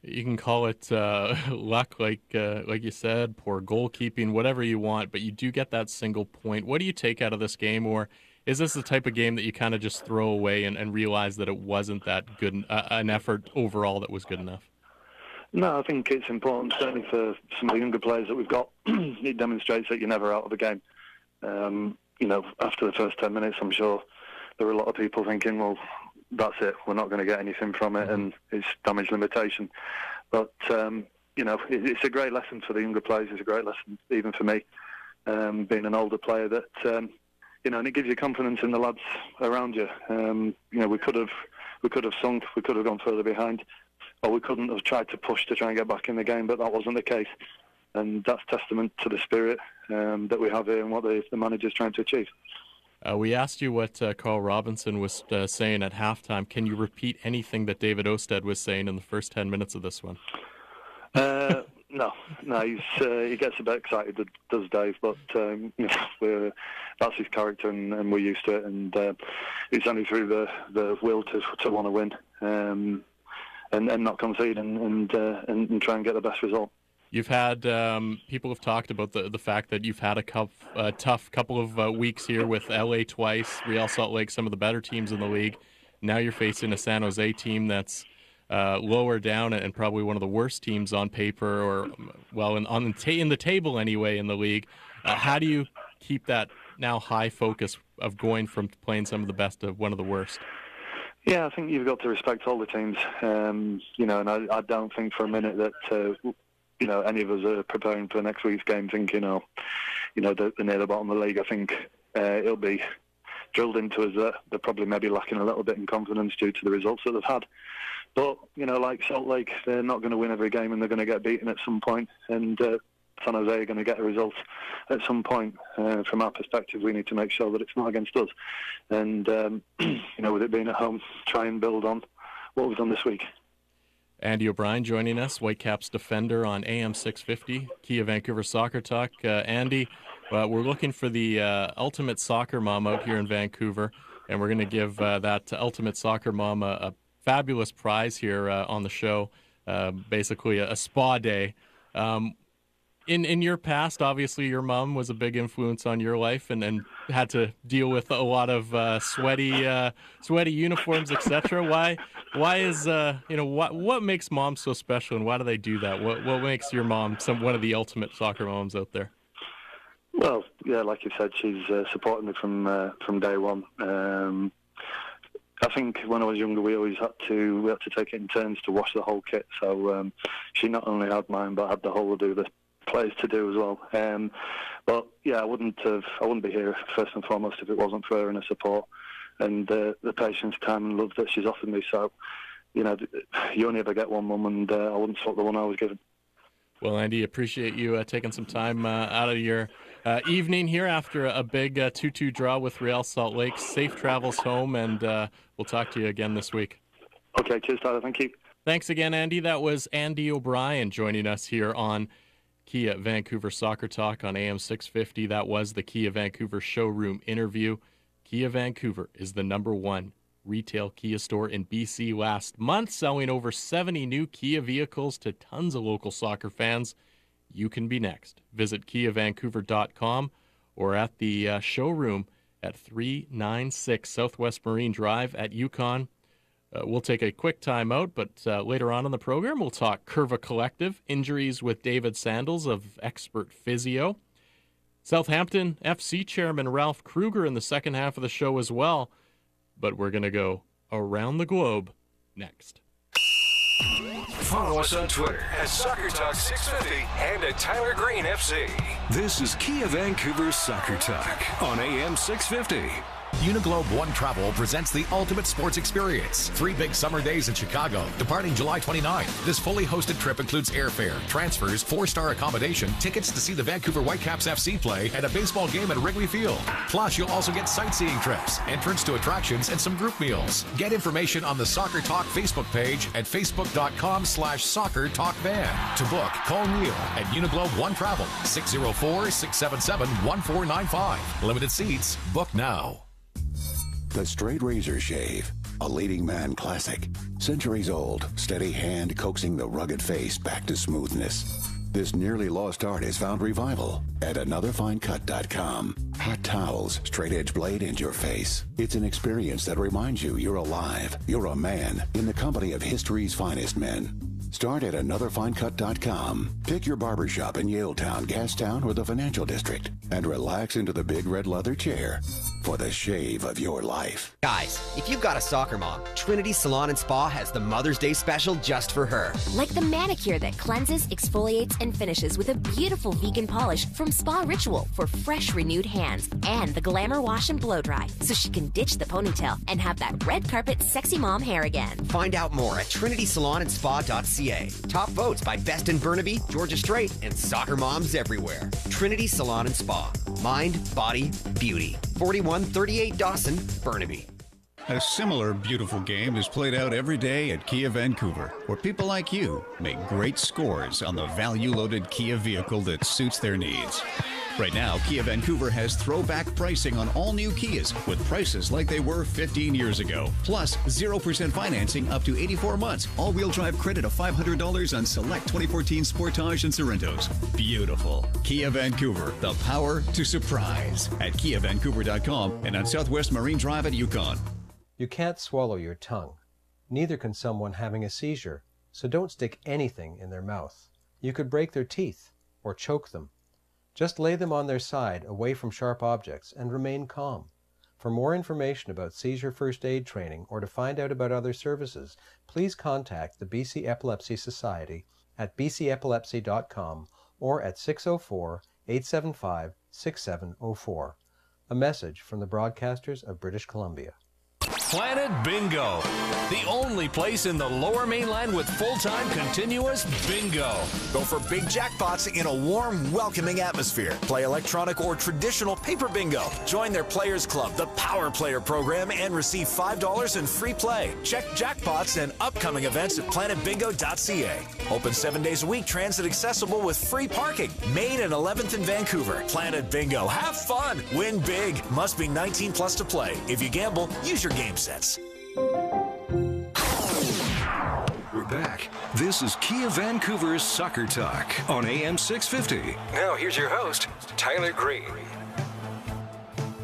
You can call it luck, like you said, poor goalkeeping, whatever you want, but you do get that single point. What do you take out of this game, or is this the type of game that you kind of just throw away and realize that it wasn't that good an effort overall that was good enough? No, I think it's important, certainly for some of the younger players that we've got. It demonstrates that you're never out of the game. After the first 10 minutes, I'm sure there were a lot of people thinking, well, that's it, we're not going to get anything from it, and it's damage limitation. But, it's a great lesson for the younger players. It's a great lesson even for me, being an older player, that, and it gives you confidence in the lads around you. We could have sunk, we could have gone further behind, or we couldn't have tried to push to try and get back in the game, but that wasn't the case. And that's testament to the spirit that we have here and what the manager's trying to achieve. We asked you what Carl Robinson was saying at halftime. Can you repeat anything that David Osted was saying in the first 10 minutes of this one? No, he gets a bit excited, does Dave, but that's his character and we're used to it, and it's only through the will to want to win and not concede and try and get the best result. You've had people have talked about the fact that you've had a tough couple of weeks here with LA twice, Real Salt Lake, some of the better teams in the league. Now you're facing a San Jose team that's lower down and probably one of the worst teams on paper, or in the table anyway in the league. How do you keep that now high focus of going from playing some of the best to one of the worst? Yeah, I think you've got to respect all the teams, and I don't think for a minute that any of us are preparing for next week's game thinking, they're near the bottom of the league. I think it'll be drilled into us that they're probably maybe lacking a little bit in confidence due to the results that they've had. But, like Salt Lake, they're not going to win every game and they're going to get beaten at some point. And San Jose are going to get a result at some point. From our perspective, we need to make sure that it's not against us. And, with it being at home, try and build on what we've done this week. Andy O'Brien joining us, Whitecaps defender on AM 650, Kia Vancouver Soccer Talk. Andy, we're looking for the ultimate soccer mom out here in Vancouver, and we're going to give that ultimate soccer mom a fabulous prize here on the show, basically a spa day. In your past, obviously your mom was a big influence on your life and had to deal with a lot of sweaty uniforms, etc. Why is what makes moms so special, and why do they do that? What makes your mom one of the ultimate soccer moms out there? Well, yeah, like you said, she's supported me from day one. I think when I was younger, we had to take it in turns to wash the whole kit. So she not only had mine, but had the whole of the players to do as well. But yeah, I wouldn't be here first and foremost if it wasn't for her and her support and the patience, time, and love that she's offered me. So, you only ever get one mum, and I wouldn't swap the one I was given. Well, Andy, appreciate you taking some time out of your evening here after a big 2-2 draw with Real Salt Lake. Safe travels home, and we'll talk to you again this week. Okay, cheers, Tyler. Thank you. Thanks again, Andy. That was Andy O'Brien joining us here on Kia Vancouver Soccer Talk on AM 650. That was the Kia Vancouver showroom interview. Kia Vancouver is the #1 retail Kia store in BC last month, selling over 70 new Kia vehicles to tons of local soccer fans. You can be next. Visit KiaVancouver.com or at the showroom at 396 Southwest Marine Drive at Yukon. We'll take a quick time out, but later on in the program, we'll talk Curva Collective, injuries with David Sandals of Expert Physio. Southampton FC chairman Ralph Kruger in the second half of the show as well. But we're going to go around the globe next. Follow us on Twitter at SoccerTalk650 and at Tyler Green FC. This is Kia Vancouver Soccer Talk on AM 650. Uniglobe One Travel presents the ultimate sports experience. 3 big summer days in Chicago, departing July 29th. This fully hosted trip includes airfare, transfers, 4-star accommodation, tickets to see the Vancouver Whitecaps FC play, and a baseball game at Wrigley Field. Plus, you'll also get sightseeing trips, entrance to attractions, and some group meals. Get information on the Soccer Talk Facebook page at facebook.com/SoccerTalkVan. To book, call Neil at Uniglobe One Travel, 604-677-1495. Limited seats. Book now. The Straight Razor Shave, a leading man classic. Centuries old, steady hand coaxing the rugged face back to smoothness. This nearly lost art has found revival at anotherfinecut.com. Hot towels, straight edge blade into your face. It's an experience that reminds you you're alive, you're a man, in the company of history's finest men. Start at anotherfinecut.com. Pick your barbershop in Yaletown, Gastown, or the Financial District and relax into the big red leather chair for the shave of your life. Guys, if you've got a soccer mom, Trinity Salon and Spa has the Mother's Day special just for her. Like the manicure that cleanses, exfoliates, and finishes with a beautiful vegan polish from Spa Ritual for fresh, renewed hands, and the Glamour Wash and Blow Dry so she can ditch the ponytail and have that red carpet sexy mom hair again. Find out more at trinitysalonandspa.ca. Top votes by Best in Burnaby, Georgia Strait, and soccer moms everywhere. Trinity Salon and Spa. Mind, body, beauty. 4138 Dawson, Burnaby. A similar beautiful game is played out every day at Kia Vancouver, where people like you make great scores on the value-loaded Kia vehicle that suits their needs. Right now, Kia Vancouver has throwback pricing on all new Kias with prices like they were 15 years ago. Plus, 0% financing up to 84 months. All-wheel drive credit of $500 on select 2014 Sportage and Sorrentos. Beautiful. Kia Vancouver, the power to surprise. At KiaVancouver.com and on Southwest Marine Drive at Yukon. You can't swallow your tongue. Neither can someone having a seizure, so don't stick anything in their mouth. You could break their teeth or choke them. Just lay them on their side away from sharp objects and remain calm. For more information about seizure first aid training or to find out about other services, please contact the BC Epilepsy Society at bcepilepsy.com or at 604-875-6704. A message from the broadcasters of British Columbia. Planet Bingo, the only place in the Lower Mainland with full-time continuous bingo. Go for big jackpots in a warm, welcoming atmosphere. Play electronic or traditional paper bingo. Join their Players Club, the Power Player program, and receive $5 in free play. Check jackpots and upcoming events at planetbingo.ca. Open 7 days a week, transit accessible with free parking. Main and 11th in Vancouver. Planet Bingo. Have fun. Win big. Must be 19 plus to play. If you gamble, use your game sets. We're back. This is Kia Vancouver's Soccer Talk on AM 650. Now here's your host, Tyler Green.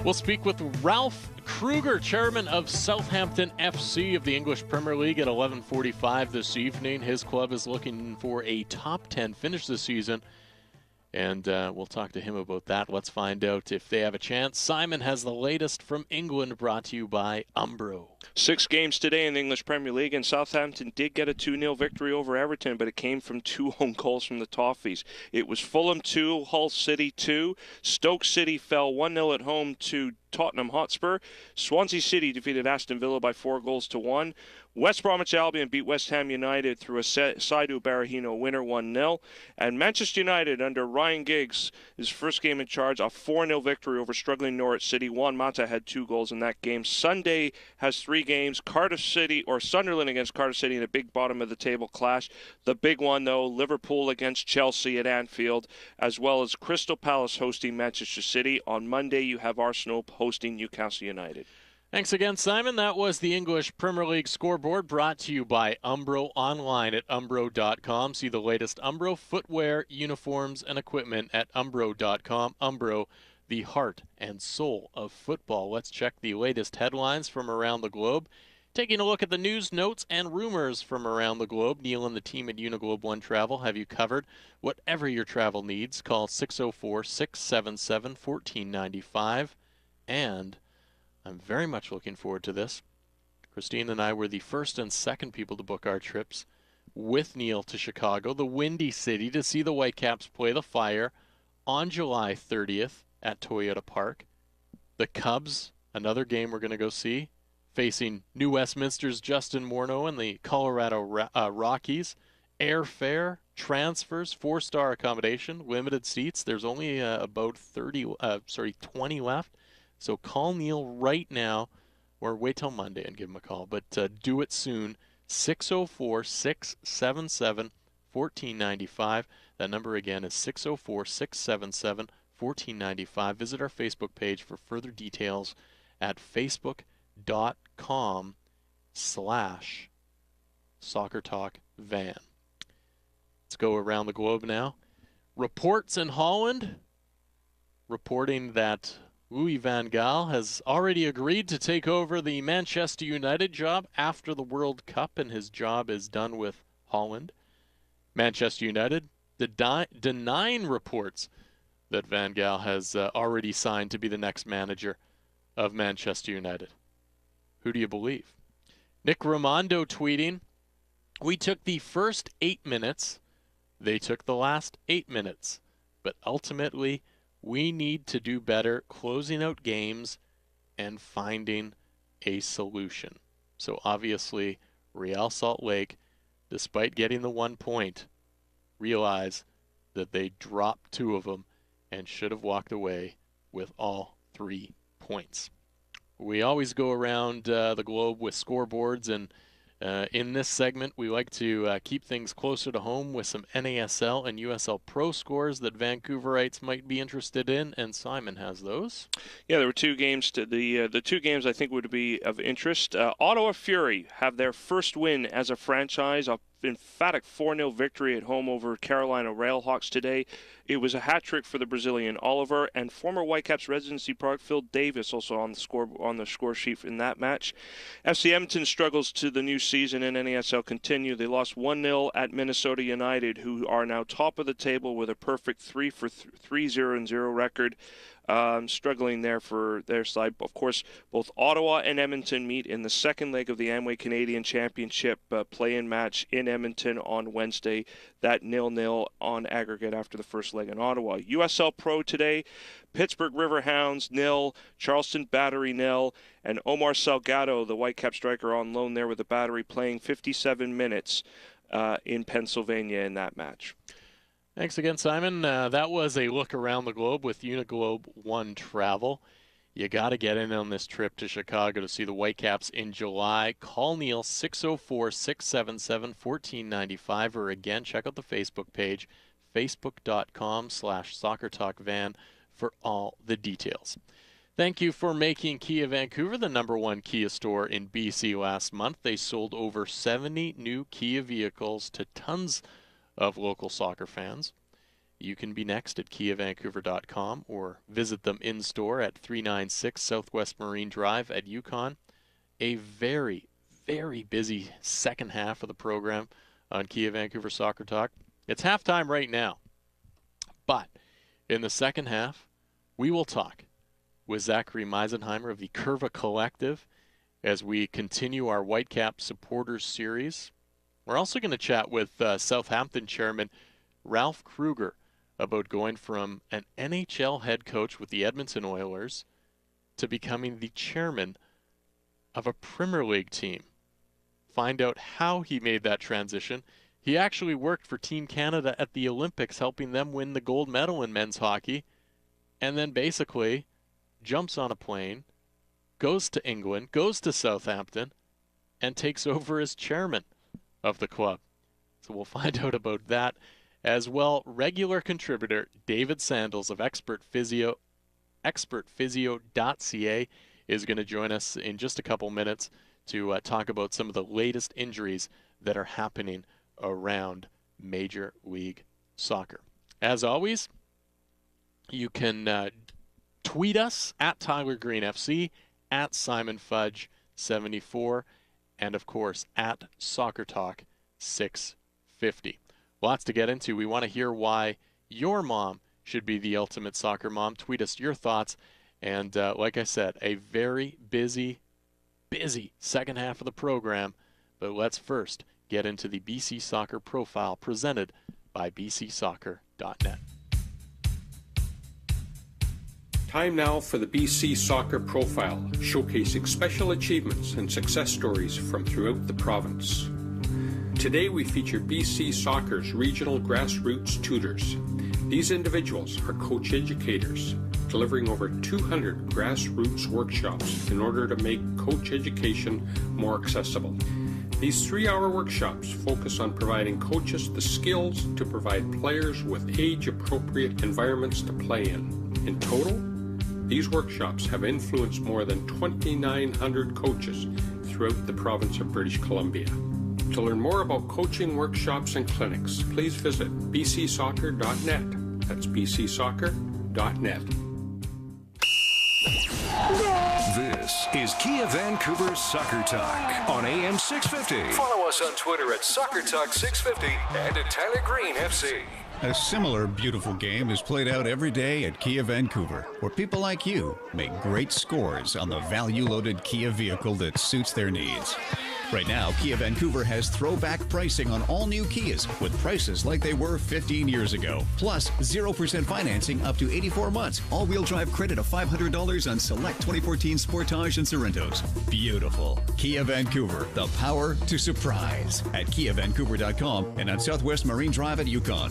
We'll speak with Ralph Kruger, chairman of Southampton FC of the English Premier League at 11:45 this evening. His club is looking for a top 10 finish this season. And we'll talk to him about that. Let's find out if they have a chance. Simon has the latest from England, brought to you by Umbro. 6 games today in the English Premier League, and Southampton did get a 2-0 victory over Everton, but it came from 2 home goals from the Toffees. It was Fulham 2, Hull City 2. Stoke City fell 1-0 at home to Tottenham Hotspur. Swansea City defeated Aston Villa by 4-1. West Bromwich Albion beat West Ham United through a Saidu Barahino winner 1-0. And Manchester United under Ryan Giggs, his first game in charge, a 4-0 victory over struggling Norwich City. Juan Mata had 2 goals in that game. Sunday has 3 games. Sunderland against Cardiff City in a big bottom of the table clash. The big one, though, Liverpool against Chelsea at Anfield, as well as Crystal Palace hosting Manchester City. On Monday, you have Arsenal hosting Newcastle United. Thanks again, Simon. That was the English Premier League scoreboard, brought to you by Umbro, online at umbro.com. See the latest Umbro footwear, uniforms, and equipment at umbro.com. Umbro, the heart and soul of football. Let's check the latest headlines from around the globe. Taking a look at the news, notes, and rumors from around the globe. Neil and the team at Uniglobe One Travel have you covered. Whatever your travel needs, call 604-677-1495. And I'm very much looking forward to this. Christine and I were the first and second people to book our trips with Neil to Chicago, the Windy City, to see the Whitecaps play the Fire on July 30th at Toyota Park. The Cubs, another game we're going to go see, facing New Westminster's Justin Morneau and the Colorado Rockies. Airfare, transfers, 4-star accommodation, limited seats. There's only about 20 left. So call Neil right now, or wait till Monday and give him a call. But do it soon. 604-677-1495. That number again is 604-677-1495. Visit our Facebook page for further details at facebook.com/SoccerTalkVan. Let's go around the globe now. Reports in Holland reporting that Louis van Gaal has already agreed to take over the Manchester United job after the World Cup, and his job is done with Holland. Manchester United denying reports that Van Gaal has already signed to be the next manager of Manchester United. Who do you believe? Nick Raimondo tweeting, "We took the first 8 minutes. They took the last 8 minutes. But ultimately, we need to do better closing out games and finding a solution." So obviously, Real Salt Lake, despite getting the 1 point, realize that they dropped 2 of them and should have walked away with all 3 points. We always go around the globe with scoreboards, and in this segment, we like to keep things closer to home with some NASL and USL Pro scores that Vancouverites might be interested in, and Simon has those. Yeah, there were 2 games. The 2 games I think would be of interest. Ottawa Fury have their first win as a franchise, a emphatic 4-0 victory at home over Carolina Railhawks today. It was a hat trick for the Brazilian Oliver, and former Whitecaps residency product Phil Davis also on the score sheet in that match. FC Edmonton struggles to the new season in NASL continue. They lost 1-0 at Minnesota United, who are now top of the table with a perfect 3-0 record. Struggling there for their side. Of course, both Ottawa and Edmonton meet in the second leg of the Amway Canadian Championship play-in match in Edmonton on Wednesday. That 0-0 on aggregate after the first leg in Ottawa. USL Pro today, Pittsburgh Riverhounds 0, Charleston Battery 0, and Omar Salgado, the Whitecap striker on loan there with the Battery, playing 57 minutes in Pennsylvania in that match. Thanks again, Simon. That was a look around the globe with Uniglobe One Travel. You got to get in on this trip to Chicago to see the Whitecaps in July. Call Neil 604-677-1495, or again, check out the Facebook page, facebook.com/SoccerTalkVan for all the details. Thank you for making Kia Vancouver the #1 Kia store in BC last month. They sold over 70 new Kia vehicles to tons of local soccer fans. You can be next at KiaVancouver.com or visit them in store at 396 Southwest Marine Drive at Yukon. A very, very busy second half of the program on Kia Vancouver Soccer Talk. It's halftime right now, but in the second half, we will talk with Zachary Meisenheimer of the Curva Collective as we continue our Whitecap Supporters Series. We're also going to chat with Southampton chairman Ralph Kruger about going from an NHL head coach with the Edmonton Oilers to becoming the chairman of a Premier League team. Find out how he made that transition. He actually worked for Team Canada at the Olympics, helping them win the gold medal in men's hockey, and then basically jumps on a plane, goes to England, goes to Southampton, and takes over as chairman of the club. So we'll find out about that as well. Regular contributor David Sandals of expertphysio.ca is going to join us in just a couple minutes to talk about some of the latest injuries that are happening around Major League Soccer. As always, you can tweet us at Tyler Green FC, at Simon Fudge 74, and of course at Soccer Talk 650. Lots to get into. We want to hear why your mom should be the ultimate soccer mom. Tweet us your thoughts. And like I said, a very busy second half of the program. But let's first get into the BC Soccer Profile presented by bcsoccer.net. Time now for the BC Soccer Profile, showcasing special achievements and success stories from throughout the province. Today we feature BC Soccer's regional grassroots tutors. These individuals are coach educators, delivering over 200 grassroots workshops in order to make coach education more accessible. These 3-hour workshops focus on providing coaches the skills to provide players with age-appropriate environments to play in. In total, these workshops have influenced more than 2,900 coaches throughout the province of British Columbia. To learn more about coaching workshops and clinics, please visit bcsoccer.net. That's bcsoccer.net. This is Kia Vancouver Soccer Talk on AM 650. Follow us on Twitter at Soccer Talk 650 and at Tyler Green FC. A similar beautiful game is played out every day at Kia Vancouver, where people like you make great scores on the value-loaded Kia vehicle that suits their needs. Right now, Kia Vancouver has throwback pricing on all new Kias with prices like they were 15 years ago. Plus, 0% financing up to 84 months. All-wheel drive credit of $500 on select 2014 Sportage and Sorrentos. Beautiful. Kia Vancouver, the power to surprise. At KiaVancouver.com and on Southwest Marine Drive at Yukon.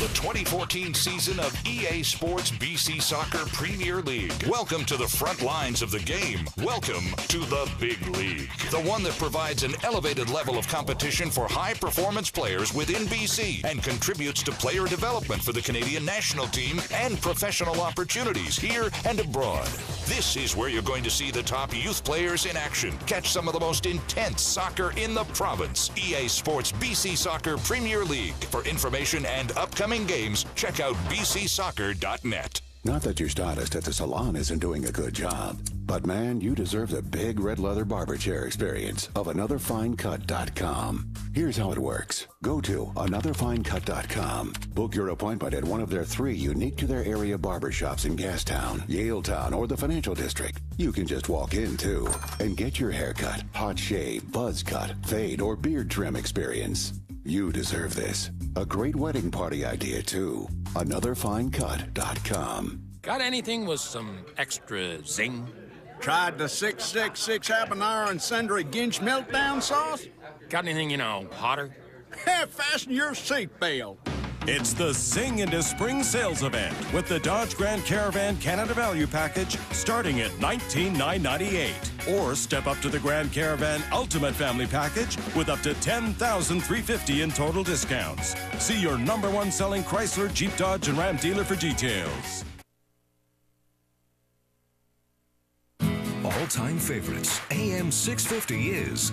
The 2014 season of EA Sports BC Soccer Premier League. Welcome to the front lines of the game. Welcome to the big league. The one that provides an elevated level of competition for high-performance players within BC and contributes to player development for the Canadian national team and professional opportunities here and abroad. This is where you're going to see the top youth players in action. Catch some of the most intense soccer in the province. EA Sports BC Soccer Premier League. For information and upcoming games, check out bcsoccer.net. Not that your stylist at the salon isn't doing a good job, but man, you deserve the big red leather barber chair experience of AnotherFineCut.com. Here's how it works. Go to AnotherFineCut.com. Book your appointment at one of their 3 unique to their area barbershops in Gastown, Yaletown, or the Financial District. You can just walk in, too, and get your haircut, hot shave, buzz cut, fade, or beard trim experience. You deserve this. A great wedding party idea, too. AnotherFineCut.com. Got anything with some extra zing? Tried the 666 habanero and sundry Ginch meltdown sauce? Got anything, hotter? Fasten your seatbelt. It's the Zing into Spring Sales Event with the Dodge Grand Caravan Canada Value Package starting at $19,998. Or step up to the Grand Caravan Ultimate Family Package with up to $10,350 in total discounts. See your #1 selling Chrysler, Jeep, Dodge, and Ram dealer for details. All-time favorites. AM 650 is